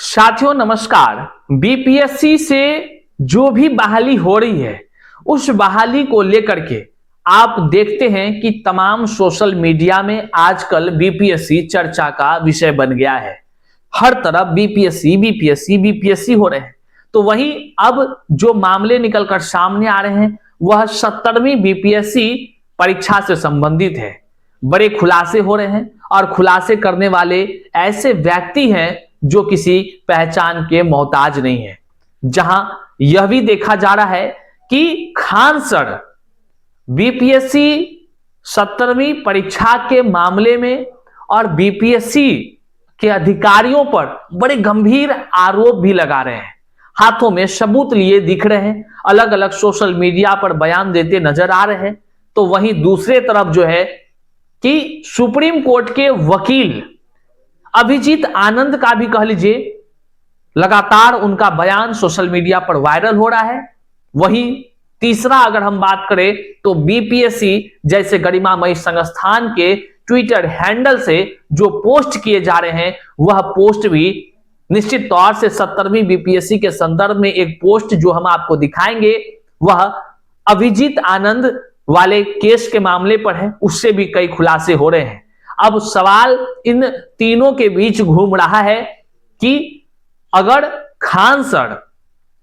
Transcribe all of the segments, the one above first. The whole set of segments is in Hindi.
साथियों नमस्कार। बीपीएससी से जो भी बहाली हो रही है उस बहाली को लेकर के आप देखते हैं कि तमाम सोशल मीडिया में आजकल बीपीएससी चर्चा का विषय बन गया है। हर तरफ बीपीएससी बीपीएससी बीपीएससी हो रहे हैं। तो वहीं अब जो मामले निकलकर सामने आ रहे हैं वह 70वीं बीपीएससी परीक्षा से संबंधित है। बड़े खुलासे हो रहे हैं और खुलासे करने वाले ऐसे व्यक्ति हैं जो किसी पहचान के मोहताज नहीं है। जहां यह भी देखा जा रहा है कि खान सर बीपीएससी 70वीं परीक्षा के मामले में और बीपीएससी के अधिकारियों पर बड़े गंभीर आरोप भी लगा रहे हैं। हाथों में सबूत लिए दिख रहे हैं, अलग अलग सोशल मीडिया पर बयान देते नजर आ रहे हैं। तो वहीं दूसरे तरफ जो है कि सुप्रीम कोर्ट के वकील अभिजीत आनंद का भी कह लीजिए लगातार उनका बयान सोशल मीडिया पर वायरल हो रहा है। वहीं तीसरा अगर हम बात करें तो बीपीएससी जैसे गरिमामयी संस्थान के ट्विटर हैंडल से जो पोस्ट किए जा रहे हैं वह पोस्ट भी निश्चित तौर से 70वीं बीपीएससी के संदर्भ में एक पोस्ट जो हम आपको दिखाएंगे वह अभिजीत आनंद वाले केस के मामले पर है। उससे भी कई खुलासे हो रहे हैं। अब सवाल इन तीनों के बीच घूम रहा है कि अगर खान सर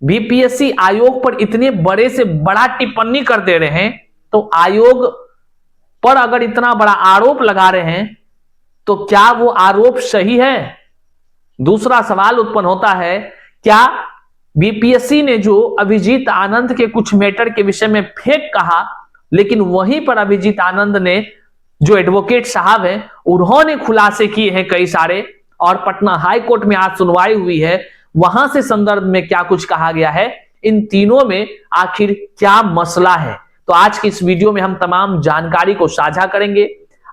बीपीएससी आयोग पर इतने बड़े से बड़ा टिप्पणी कर दे रहे हैं तो आयोग पर अगर इतना बड़ा आरोप लगा रहे हैं तो क्या वो आरोप सही है? दूसरा सवाल उत्पन्न होता है, क्या बीपीएससी ने जो अभिजीत आनंद के कुछ मैटर के विषय में फेक कहा, लेकिन वहीं पर अभिजीत आनंद ने जो एडवोकेट साहब हैं उन्होंने खुलासे किए हैं कई सारे, और पटना हाई कोर्ट में आज सुनवाई हुई है, वहां से संदर्भ में क्या कुछ कहा गया है, इन तीनों में आखिर क्या मसला है। तो आज की इस वीडियो में हम तमाम जानकारी को साझा करेंगे।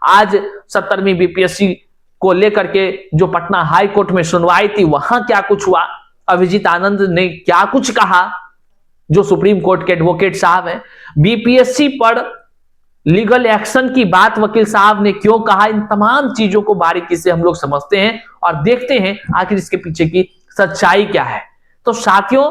आज 70वीं बीपीएससी को लेकर के जो पटना हाई कोर्ट में सुनवाई थी वहां क्या कुछ हुआ, अभिजीत आनंद ने क्या कुछ कहा, जो सुप्रीम कोर्ट के एडवोकेट साहब हैं, बीपीएससी पर लीगल एक्शन की बात वकील साहब ने क्यों कहा, इन तमाम चीजों को बारीकी से हम लोग समझते हैं और देखते हैं आखिर इसके पीछे की सच्चाई क्या है। तो साथियों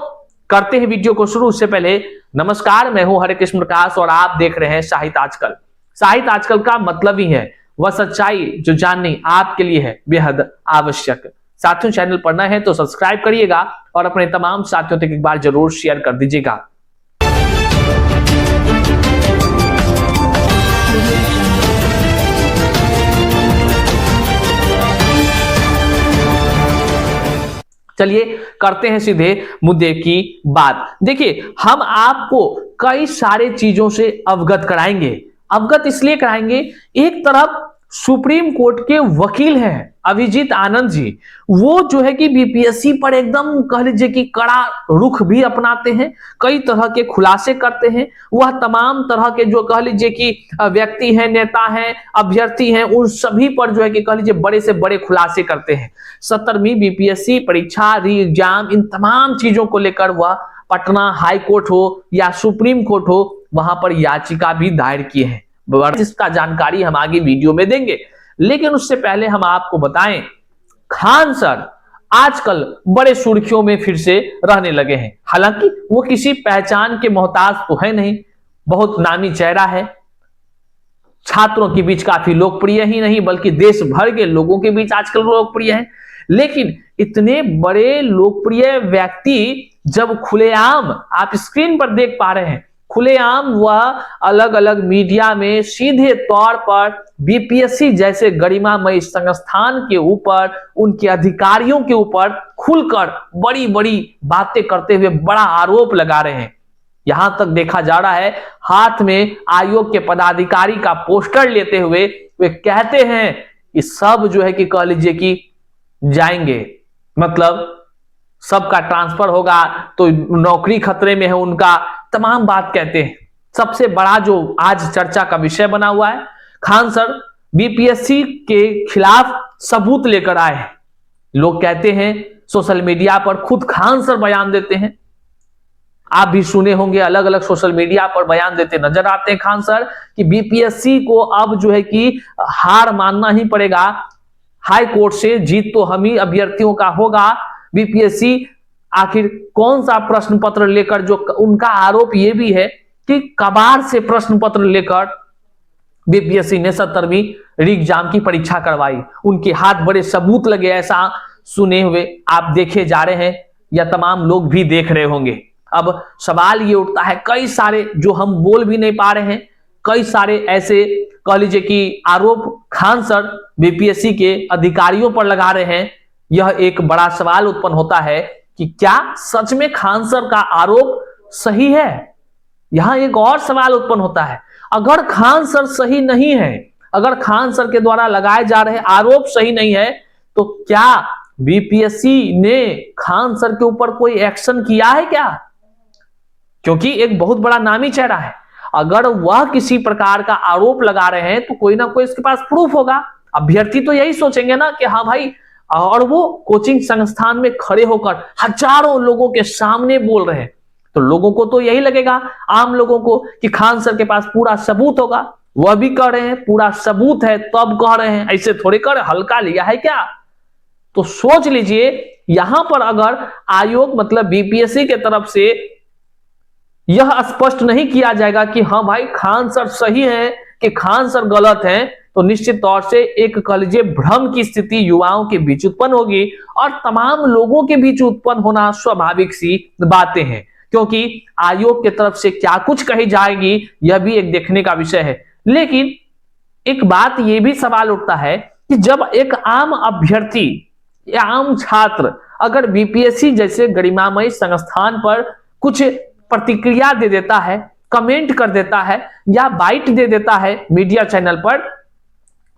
करते हैं वीडियो को शुरू। उससे पहले नमस्कार, मैं हूं हरे कृष्ण प्रकाश और आप देख रहे हैं साहित्य आजकल। साहित्य आजकल का मतलब ही है वह सच्चाई जो जाननी आपके लिए है बेहद आवश्यक। साथियों चैनल पर नए हैं तो सब्सक्राइब करिएगा और अपने तमाम साथियों तक एक बार जरूर शेयर कर दीजिएगा। चलिए करते हैं सीधे मुद्दे की बात। देखिए हम आपको कई सारे चीजों से अवगत कराएंगे। अवगत इसलिए कराएंगे, एक तरफ सुप्रीम कोर्ट के वकील हैं अभिजीत आनंद जी, वो जो है कि बीपीएससी पर एकदम कह लीजिए कि कड़ा रुख भी अपनाते हैं, कई तरह के खुलासे करते हैं। वह तमाम तरह के जो कह लीजिए कि व्यक्ति हैं, नेता हैं, अभ्यर्थी हैं, उन सभी पर जो है कि कह लीजिए बड़े से बड़े खुलासे करते हैं। 70वीं बीपीएससी परीक्षा, री एग्जाम, इन तमाम चीजों को लेकर वह पटना हाई कोर्ट हो या सुप्रीम कोर्ट हो वहां पर याचिका भी दायर किए हैं। इसका जानकारी हम आगे वीडियो में देंगे, लेकिन उससे पहले हम आपको बताएं खान सर आजकल बड़े सुर्खियों में फिर से रहने लगे हैं। हालांकि वो किसी पहचान के मोहताज तो है नहीं, बहुत नामी चेहरा है, छात्रों के बीच काफी लोकप्रिय ही नहीं बल्कि देश भर के लोगों के बीच आजकल लोकप्रिय है। लेकिन इतने बड़े लोकप्रिय व्यक्ति जब खुलेआम आप स्क्रीन पर देख पा रहे हैं, खुलेआम वह अलग अलग मीडिया में सीधे तौर पर बीपीएससी जैसे गरिमामयी संस्थान के ऊपर, उनके अधिकारियों के ऊपर खुलकर बड़ी बड़ी बातें करते हुए बड़ा आरोप लगा रहे हैं। यहां तक देखा जा रहा है हाथ में आयोग के पदाधिकारी का पोस्टर लेते हुए वे कहते हैं कि सब जो है कि कह लीजिए कि जाएंगे, मतलब सबका ट्रांसफर होगा तो नौकरी खतरे में है उनका, तमाम बात कहते हैं। सबसे बड़ा जो आज चर्चा का विषय बना हुआ है, खान सर बीपीएससी के खिलाफ सबूत लेकर आए हैं। लोग कहते हैं सोशल मीडिया पर, खुद खान सर बयान देते हैं, आप भी सुने होंगे, अलग अलग सोशल मीडिया पर बयान देते नजर आते हैं खान सर कि बीपीएससी को अब जो है कि हार मानना ही पड़ेगा। हाई कोर्ट से जीत तो हम ही अभ्यर्थियों का होगा, बीपीएससी आखिर कौन सा प्रश्न पत्र लेकर, जो उनका आरोप यह भी है कि कबाड़ से प्रश्न पत्र लेकर बीपीएससी ने 70वीं एग्जाम की परीक्षा करवाई। उनके हाथ बड़े सबूत लगे, ऐसा सुने हुए आप देखे जा रहे हैं या तमाम लोग भी देख रहे होंगे। अब सवाल ये उठता है, कई सारे जो हम बोल भी नहीं पा रहे हैं, कई सारे ऐसे कह लीजिए कि आरोप खान सर बीपीएससी के अधिकारियों पर लगा रहे हैं। यह एक बड़ा सवाल उत्पन्न होता है कि क्या सच में खान सर का आरोप सही है। यहां एक और सवाल उत्पन्न होता है, अगर खान सर सही नहीं है, अगर खान सर के द्वारा लगाए जा रहे आरोप सही नहीं है, तो क्या बीपीएससी ने खान सर के ऊपर कोई एक्शन किया है क्या? क्योंकि एक बहुत बड़ा नामी चेहरा है, अगर वह किसी प्रकार का आरोप लगा रहे हैं तो कोई ना कोई इसके पास प्रूफ होगा। अभ्यर्थी तो यही सोचेंगे ना कि हाँ भाई, और वो कोचिंग संस्थान में खड़े होकर हजारों लोगों के सामने बोल रहे हैं, तो लोगों को तो यही लगेगा, आम लोगों को, कि खान सर के पास पूरा सबूत होगा। वह भी कह रहे हैं पूरा सबूत है तब कह रहे हैं, ऐसे थोड़े कर हल्का लिया है क्या? तो सोच लीजिए, यहां पर अगर आयोग मतलब बीपीएससी के तरफ से यह स्पष्ट नहीं किया जाएगा कि हाँ भाई खान सर सही है कि खान सर गलत हैं, तो निश्चित तौर से एक कह लीजिए भ्रम की स्थिति युवाओं के बीच उत्पन्न होगी और तमाम लोगों के बीच उत्पन्न होना स्वाभाविक सी बातें हैं। क्योंकि आयोग की तरफ से क्या कुछ कही जाएगी यह भी एक देखने का विषय है। लेकिन एक बात यह भी सवाल उठता है कि जब एक आम अभ्यर्थी या आम छात्र अगर बीपीएससी जैसे गरिमामयी संस्थान पर कुछ प्रतिक्रिया दे देता है, कमेंट कर देता है या बाइट दे देता है मीडिया चैनल पर,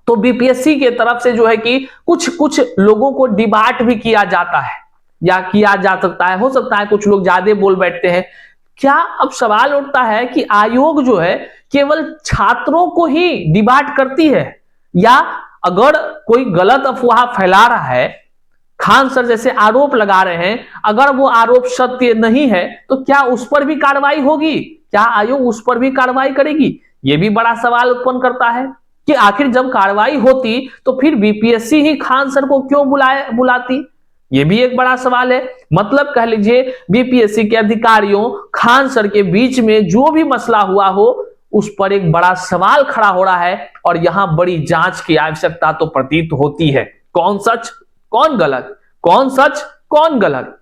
तो बीपीएससी के तरफ से जो है कि कुछ लोगों को डिबाट भी किया जाता है या किया जा सकता है, हो सकता है कुछ लोग ज्यादा बोल बैठते हैं। क्या अब सवाल उठता है कि आयोग जो है केवल छात्रों को ही डिबाट करती है, या अगर कोई गलत अफवाह फैला रहा है, खान सर जैसे आरोप लगा रहे हैं, अगर वो आरोप सत्य नहीं है तो क्या उस पर भी कार्रवाई होगी? क्या आयोग उस पर भी कार्रवाई करेगी? यह भी बड़ा सवाल उत्पन्न करता है कि आखिर जब कार्रवाई होती तो फिर बीपीएससी ही खान सर को क्यों बुलाती? यह भी एक बड़ा सवाल है। मतलब कह लीजिए बीपीएससी के अधिकारियों खान सर के बीच में जो भी मसला हुआ हो उस पर एक बड़ा सवाल खड़ा हो रहा है और यहां बड़ी जांच की आवश्यकता तो प्रतीत होती है। कौन सच कौन गलत, कौन सच कौन गलत,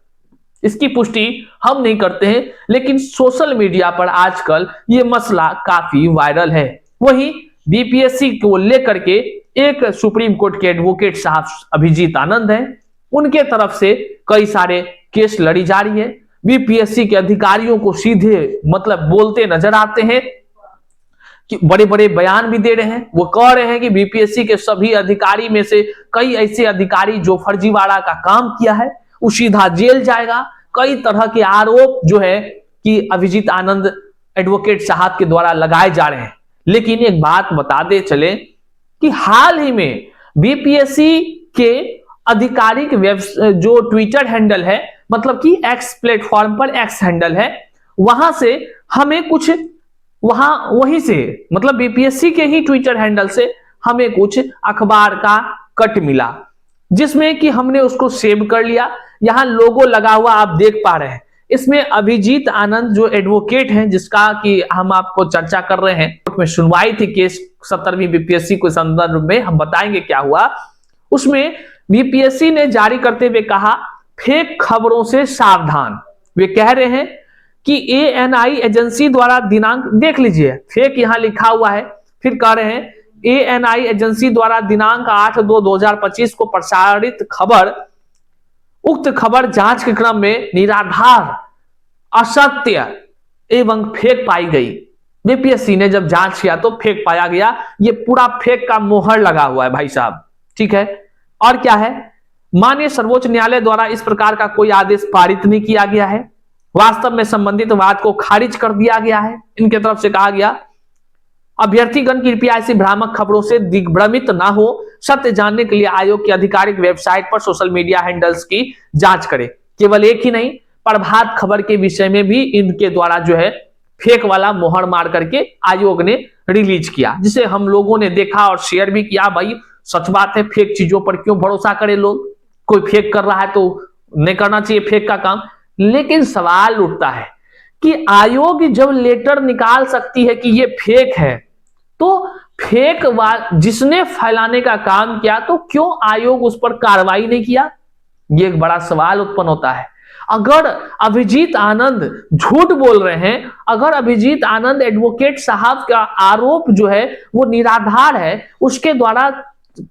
इसकी पुष्टि हम नहीं करते हैं, लेकिन सोशल मीडिया पर आजकल यह मसला काफी वायरल है। वहीं बीपीएससी को लेकर के एक सुप्रीम कोर्ट के एडवोकेट साहब अभिजीत आनंद हैं, उनके तरफ से कई सारे केस लड़ी जा रही है। बीपीएससी के अधिकारियों को सीधे मतलब बोलते नजर आते हैं कि बड़े बड़े बयान भी दे रहे हैं। वो कह रहे हैं कि बीपीएससी के सभी अधिकारी में से कई ऐसे अधिकारी जो फर्जीवाड़ा का काम किया है वो सीधा जेल जाएगा। कई तरह के आरोप जो है कि अभिजीत आनंद एडवोकेट साहब के द्वारा लगाए जा रहे हैं। लेकिन एक बात बता दे चले कि हाल ही में बीपीएससी के आधिकारिक जो ट्विटर हैंडल है, मतलब कि एक्स प्लेटफॉर्म पर एक्स हैंडल है, वहां से हमें कुछ वहीं से मतलब बीपीएससी के ही ट्विटर हैंडल से हमें कुछ अखबार का कट मिला, जिसमें कि हमने उसको सेव कर लिया। यहां लोगो लगा हुआ आप देख पा रहे हैं। इसमें अभिजीत आनंद जो एडवोकेट हैं, जिसका कि हम आपको चर्चा कर रहे हैं, कोर्ट में सुनवाई थी केस 70वीं बीपीएससी के संदर्भ में, हम बताएंगे क्या हुआ। उसमें बीपीएससी ने जारी करते हुए कहा, फेक खबरों से सावधान। वे कह रहे हैं कि एएनआई एजेंसी द्वारा दिनांक, देख लीजिए फेक यहां लिखा हुआ है, फिर कह रहे हैं एएनआई एजेंसी द्वारा दिनांक 8/2/2025 को प्रसारित खबर, उक्त खबर जांच के क्रम में निराधार, असत्य एवं फेक पाई गई। बीपीएससी ने जब जांच किया तो फेक पाया गया। ये पूरा फेक का मोहर लगा हुआ है भाई साहब, ठीक है। और क्या है, माननीय सर्वोच्च न्यायालय द्वारा इस प्रकार का कोई आदेश पारित नहीं किया गया है। वास्तव में संबंधित वाद को खारिज कर दिया गया है। इनके तरफ से कहा गया, अभ्यर्थीगण कृपया ऐसी भ्रामक खबरों से दिग्भ्रमित ना हो, सत्य जानने के लिए आयोग की आधिकारिक वेबसाइट पर सोशल मीडिया हैंडल्स की जांच करें। केवल एक ही नहीं, प्रभात खबर के विषय में भी इनके द्वारा जो है फेक वाला मोहर मार करके आयोग ने रिलीज किया, जिसे हम लोगों ने देखा और शेयर भी किया। भाई सच बात है, फेक चीजों पर क्यों भरोसा करे लोग? कोई फेक कर रहा है तो नहीं करना चाहिए फेक का काम। लेकिन सवाल उठता है कि आयोग जब लेटर निकाल सकती है कि ये फेक है, तो फेक जिसने फैलाने का काम किया तो क्यों आयोग उस पर कार्रवाई नहीं किया? ये एक बड़ा सवाल उत्पन्न होता है। अगर अभिजीत आनंद झूठ बोल रहे हैं, अगर अभिजीत आनंद एडवोकेट साहब का आरोप जो है वो निराधार है, उसके द्वारा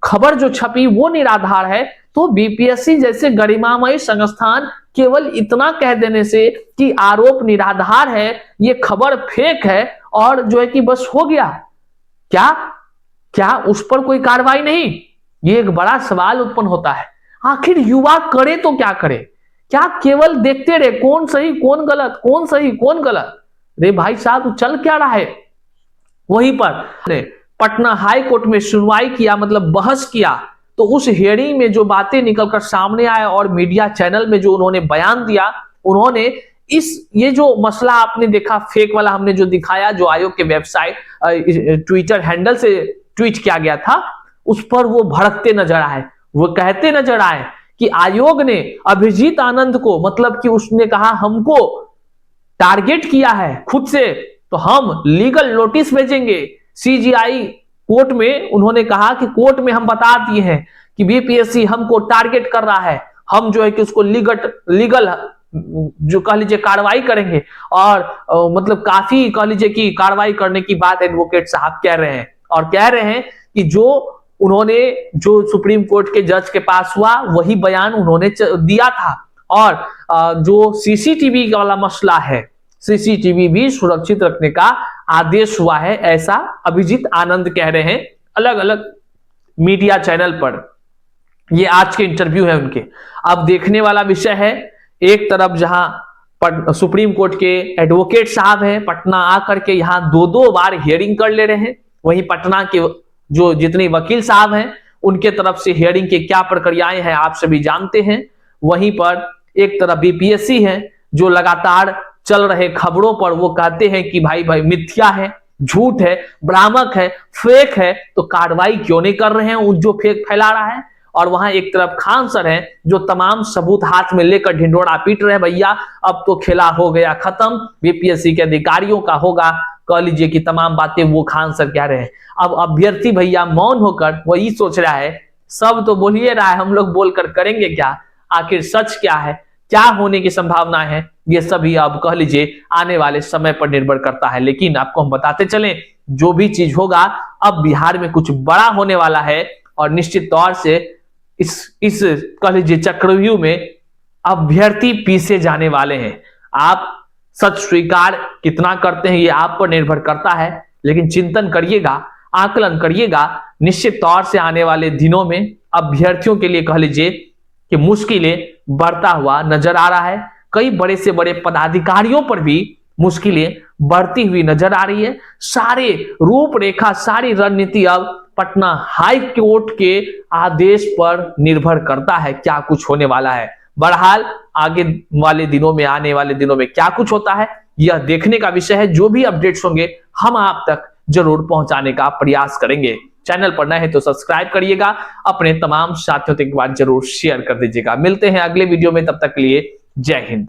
खबर जो छपी वो निराधार है, तो बीपीएससी जैसे गरिमामय संस्थान केवल इतना कह देने से कि आरोप निराधार है, ये खबर फेक है और जो है कि बस हो गया, क्या क्या उस पर कोई कार्रवाई नहीं? ये एक बड़ा सवाल उत्पन्न होता है। आखिर युवा करे तो क्या करे? क्या केवल देखते रहे कौन सही कौन गलत, कौन सही कौन गलत? रे भाई साहब, चल क्या रहा है? वहीं पर पटना हाई कोर्ट में सुनवाई किया, मतलब बहस किया, तो उस हियरिंग में जो बातें निकलकर सामने आए और मीडिया चैनल में जो उन्होंने बयान दिया, उन्होंने ये जो मसला आपने देखा फेक वाला हमने जो दिखाया, जो आयोग के वेबसाइट ट्विटर हैंडल से ट्वीट किया गया था, उस पर वो भड़कते नजर आए। वो कहते नजर आए कि आयोग ने अभिजीत आनंद को, मतलब कि उसने कहा हमको टारगेट किया है खुद से, तो हम लीगल नोटिस भेजेंगे सीजीआई कोर्ट में। उन्होंने कहा कि कोर्ट में हम बता दिए हैं कि बीपीएससी हमको टारगेट कर रहा है, हम जो है कि उसको लीगल जो कह लीजिए कार्रवाई करेंगे। और मतलब काफी कह लीजिए कि कार्रवाई करने की बात एडवोकेट साहब कह रहे हैं, और कह रहे हैं कि जो उन्होंने जो सुप्रीम कोर्ट के जज के पास हुआ वही बयान उन्होंने दिया था। और जो सीसीटीवी वाला मसला है, सीसीटीवी भी सुरक्षित रखने का आदेश हुआ है, ऐसा अभिजीत आनंद कह रहे हैं अलग अलग मीडिया चैनल पर। ये आज के इंटरव्यू है उनके। अब देखने वाला विषय है, एक तरफ जहां सुप्रीम कोर्ट के एडवोकेट साहब हैं, पटना आकर के यहां दो दो बार हियरिंग कर ले रहे हैं, वहीं पटना के जो जितने वकील साहब हैं उनके तरफ से हियरिंग के क्या प्रक्रियाएं हैं आप सभी जानते हैं। वहीं पर एक तरफ बीपीएससी है जो लगातार चल रहे खबरों पर वो कहते हैं कि भाई भाई मिथ्या है, झूठ है, भ्रामक है, फेक है, तो कार्रवाई क्यों नहीं कर रहे हैं उन जो फेक फैला रहा है। और वहां एक तरफ खान सर हैं जो तमाम सबूत हाथ में लेकर ढिंढोरा पीट रहे हैं, भैया अब तो खेला हो गया खत्म, बीपीएससी के अधिकारियों का होगा, कह लीजिए कि तमाम बातें वो खान सर कह रहे हैं। अब अभ्यर्थी भैया मौन होकर वही सोच रहा है, सब तो बोल ही रहा है, हम लोग बोलकर करेंगे क्या? आखिर सच क्या है, क्या होने की संभावना है, ये सभी अब कह लीजिए आने वाले समय पर निर्भर करता है। लेकिन आपको हम बताते चलें, जो भी चीज होगा, अब बिहार में कुछ बड़ा होने वाला है और निश्चित तौर से इस कह लीजिए चक्रव्यूह में अभ्यर्थी पीछे जाने वाले हैं। आप सच स्वीकार कितना करते हैं ये आप पर निर्भर करता है, लेकिन चिंतन करिएगा, आकलन करिएगा, निश्चित तौर से आने वाले दिनों में अभ्यर्थियों के लिए कह लीजिए कि मुश्किलें बढ़ता हुआ नजर आ रहा है। कई बड़े से बड़े पदाधिकारियों पर भी मुश्किलें बढ़ती हुई नजर आ रही है। सारे रूपरेखा, सारी रणनीति अब पटना हाई कोर्ट के आदेश पर निर्भर करता है क्या कुछ होने वाला है। बहरहाल आगे वाले दिनों में, आने वाले दिनों में क्या कुछ होता है यह देखने का विषय है। जो भी अपडेट्स होंगे हम आप तक जरूर पहुंचाने का प्रयास करेंगे। चैनल पर नए हैं तो सब्सक्राइब करिएगा, अपने तमाम साथियों तक एक बार जरूर शेयर कर दीजिएगा। मिलते हैं अगले वीडियो में, तब तक के लिए जय हिंद।